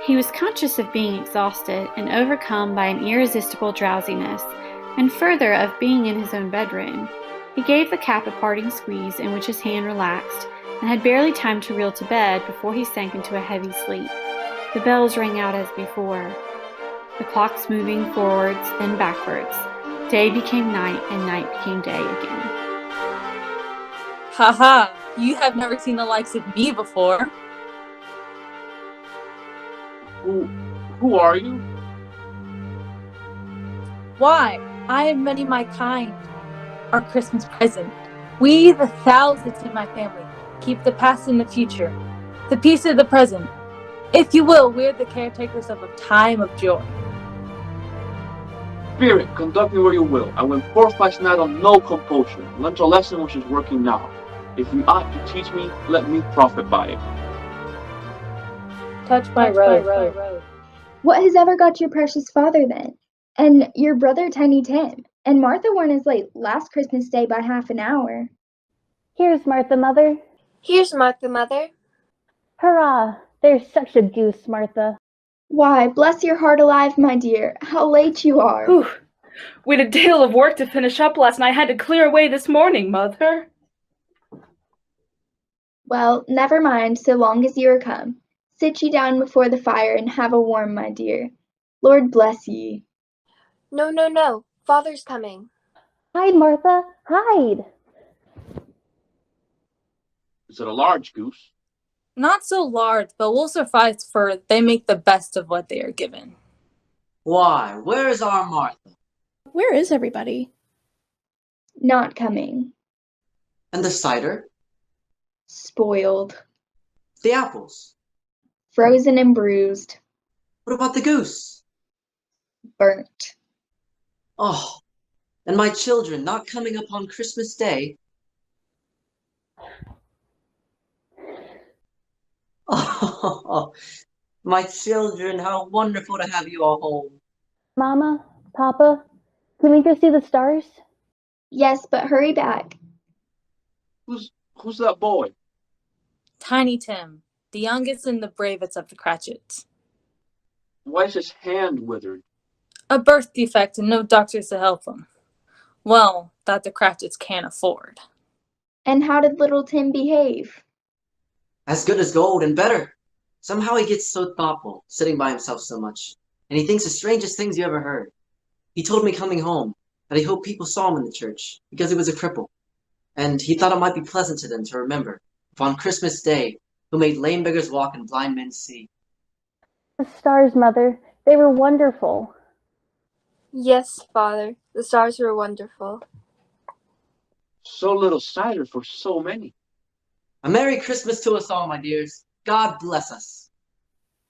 He was conscious of being exhausted and overcome by an irresistible drowsiness, and further of being in his own bedroom. He gave the cap a parting squeeze in which his hand relaxed, and had barely time to reel to bed before he sank into a heavy sleep. The bells rang out as before, the clocks moving forwards, then backwards. Day became night, and night became day again. Haha, you have never seen the likes of me before. Who are you? Why, I and many my kind, our Christmas present. We, the thousands in my family, keep the past and the future, the peace of the present. If you will, we're the caretakers of a time of joy. Spirit, conduct me where you will. I went forth last night on no compulsion. Learned a lesson which is working now. If you ought to teach me, let me profit by it. Touch my road. What has ever got your precious father then? And your brother Tiny Tim? And Martha weren't as late last Christmas Day by half an hour. Here's Martha, Mother. Here's Martha, Mother. Hurrah! There's such a goose, Martha. Why, bless your heart alive, my dear, how late you are. Whew. We had a deal of work to finish up last night. I had to clear away this morning, Mother. Well, never mind, so long as you are come. Sit ye down before the fire and have a warm, my dear. Lord bless ye. No. Father's coming. Hide, Martha, hide! Is it a large goose? Not so large, but will suffice, for they make the best of what they are given. Why, where is our Martha? Where is everybody? Not coming. And the cider? Spoiled. The apples? Frozen and bruised. What about the goose? Burnt. Oh, and my children not coming up on Christmas Day? Oh, my children, how wonderful to have you all home. Mama, Papa, can we go see the stars? Yes, but hurry back. Who's that boy? Tiny Tim, the youngest and the bravest of the Cratchits. Why is his hand withered? A birth defect and no doctors to help him. Well, that the Cratchits can't afford. And how did little Tim behave? As good as gold and better. Somehow he gets so thoughtful, sitting by himself so much. And he thinks the strangest things you ever heard. He told me coming home that he hoped people saw him in the church because he was a cripple. And he thought it might be pleasant to them to remember, upon Christmas Day, who made lame beggars walk and blind men see. The stars, Mother, they were wonderful. Yes, Father. The stars were wonderful. So little cider for so many. A Merry Christmas to us all, my dears. God bless us.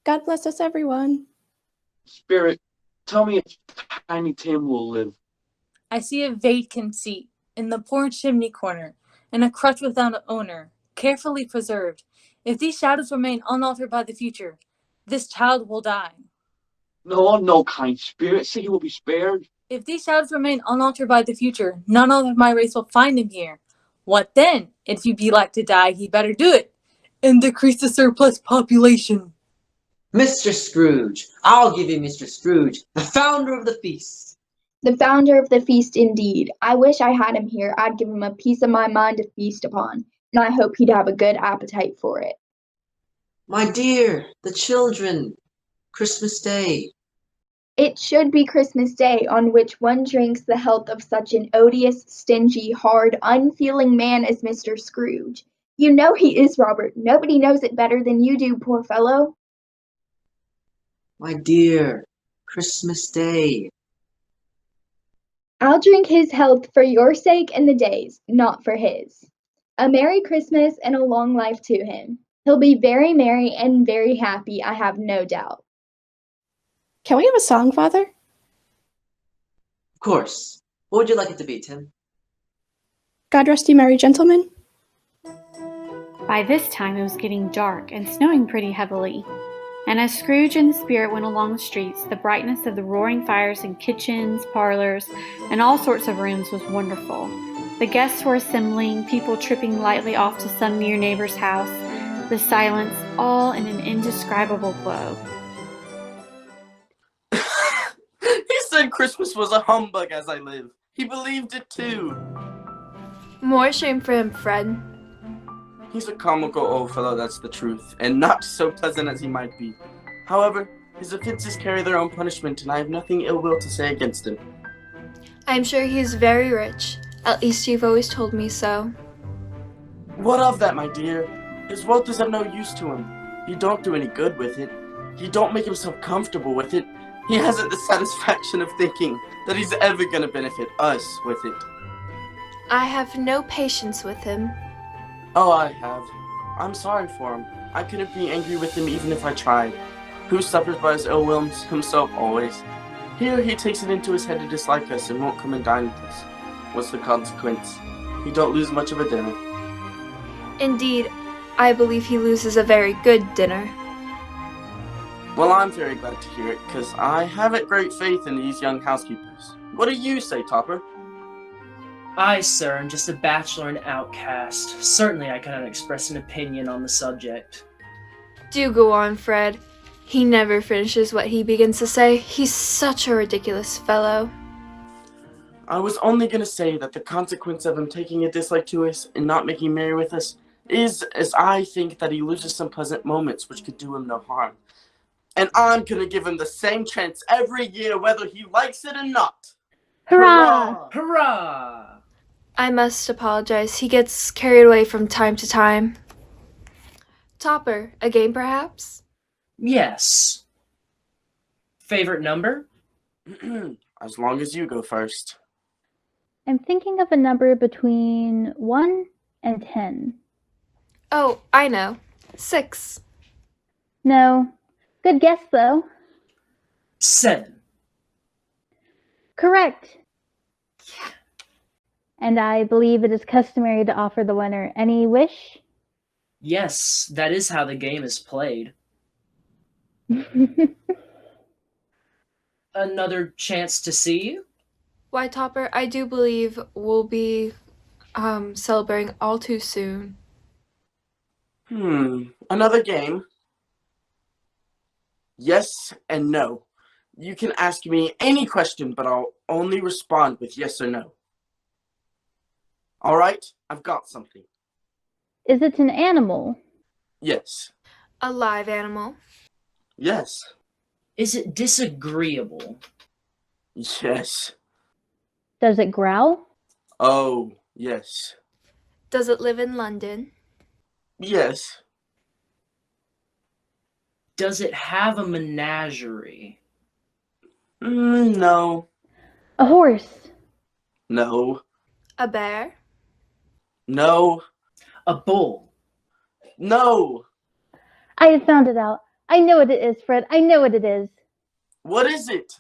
God bless us, everyone. Spirit, tell me if Tiny Tim will live. I see a vacant seat in the poor chimney corner, and a crutch without an owner, carefully preserved. If these shadows remain unaltered by the future, this child will die. No, kind spirit. Say he will be spared. If these shadows remain unaltered by the future, none of my race will find him here. What then? If you be like to die, he better do it, and decrease the surplus population. Mr. Scrooge. I'll give you Mr. Scrooge, the founder of the feast. The founder of the feast, indeed. I wish I had him here. I'd give him a piece of my mind to feast upon, and I hope he'd have a good appetite for it. My dear, the children. Christmas Day. It should be Christmas Day, on which one drinks the health of such an odious, stingy, hard, unfeeling man as Mr. Scrooge. You know he is, Robert. Nobody knows it better than you do, poor fellow. My dear, Christmas Day. I'll drink his health for your sake and the day's, not for his. A Merry Christmas and a long life to him. He'll be very merry and very happy, I have no doubt. Can we have a song, Father? Of course. What would you like it to be, Tim? God rest you merry gentlemen. By this time it was getting dark and snowing pretty heavily. And as Scrooge and the Spirit went along the streets, the brightness of the roaring fires in kitchens, parlors, and all sorts of rooms was wonderful. The guests were assembling, people tripping lightly off to some near neighbor's house, the silence all in an indescribable glow. Christmas was a humbug as I live. He believed it too. More shame for him, Fred. He's a comical old fellow, that's the truth, and not so pleasant as he might be. However, his offenses carry their own punishment, and I have nothing ill will to say against him. I am sure he is very rich. At least you've always told me so. What of that, my dear? His wealth is of no use to him. He don't do any good with it. He don't make himself comfortable with it. He hasn't the satisfaction of thinking that he's ever gonna benefit us with it. I have no patience with him. Oh, I have. I'm sorry for him. I couldn't be angry with him even if I tried. Who suffers by his ill wills? Himself always. Here he takes it into his head to dislike us and won't come and dine with us. What's the consequence? He don't lose much of a dinner. Indeed, I believe he loses a very good dinner. Well, I'm very glad to hear it, because I haven't great faith in these young housekeepers. What do you say, Topper? I, sir, am just a bachelor and outcast. Certainly I cannot express an opinion on the subject. Do go on, Fred. He never finishes what he begins to say. He's such a ridiculous fellow. I was only going to say that the consequence of him taking a dislike to us and not making merry with us is, as I think, that he loses some pleasant moments which could do him no harm. And I'm going to give him the same chance every year, whether he likes it or not. Hurrah! Hurrah! I must apologize. He gets carried away from time to time. Topper, a game perhaps? Yes. Favorite number? As long as you go first. I'm thinking of a number between 1 and 10. Oh, I know. 6. No. Good guess, though. 7. Correct. And I believe it is customary to offer the winner any wish. Yes, that is how the game is played. Another chance to see you? Why, Topper, I do believe we'll be celebrating all too soon. Another game? Yes and no. You can ask me any question, but I'll only respond with yes or no. All right, I've got something. Is it an animal? Yes. A live animal. Yes. Is it disagreeable? Yes. Does it growl? Oh, yes. Does it live in London? Yes. Does it have a menagerie? No. A horse? No. A bear? No. A bull? No. I have found it out. I know what it is, Fred. I know what it is. What is it?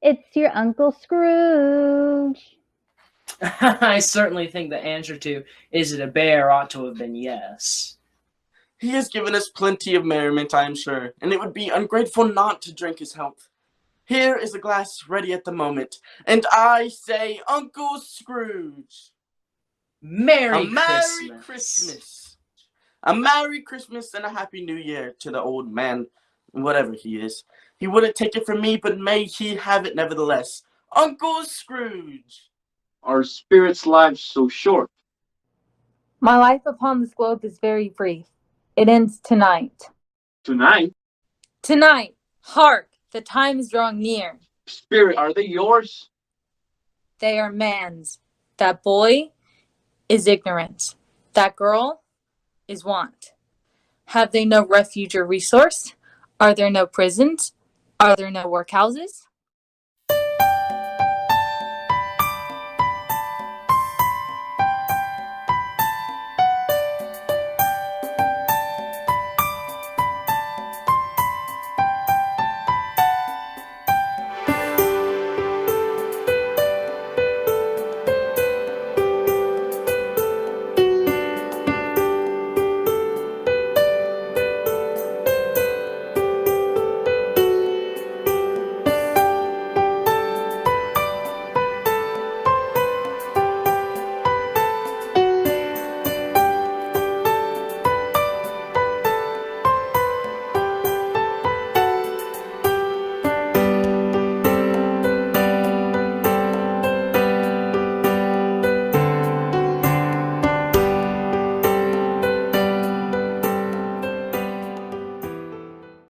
It's your Uncle Scrooge. I certainly think the answer to is it a bear ought to have been yes. He has given us plenty of merriment, I am sure, and it would be ungrateful not to drink his health. Here is a glass ready at the moment, and I say Uncle Scrooge. Merry Christmas. A Merry Christmas and a Happy New Year to the old man, whatever he is. He wouldn't take it from me, but may he have it nevertheless. Uncle Scrooge. Our spirits' lives so short. My life upon this globe is very brief. It ends tonight. Tonight, Tonight! Hark! The time is drawing near. spirit, are they yours? They are man's. That boy is ignorance. That girl is want. Have they no refuge or resource? Are there no prisons? Are there no workhouses?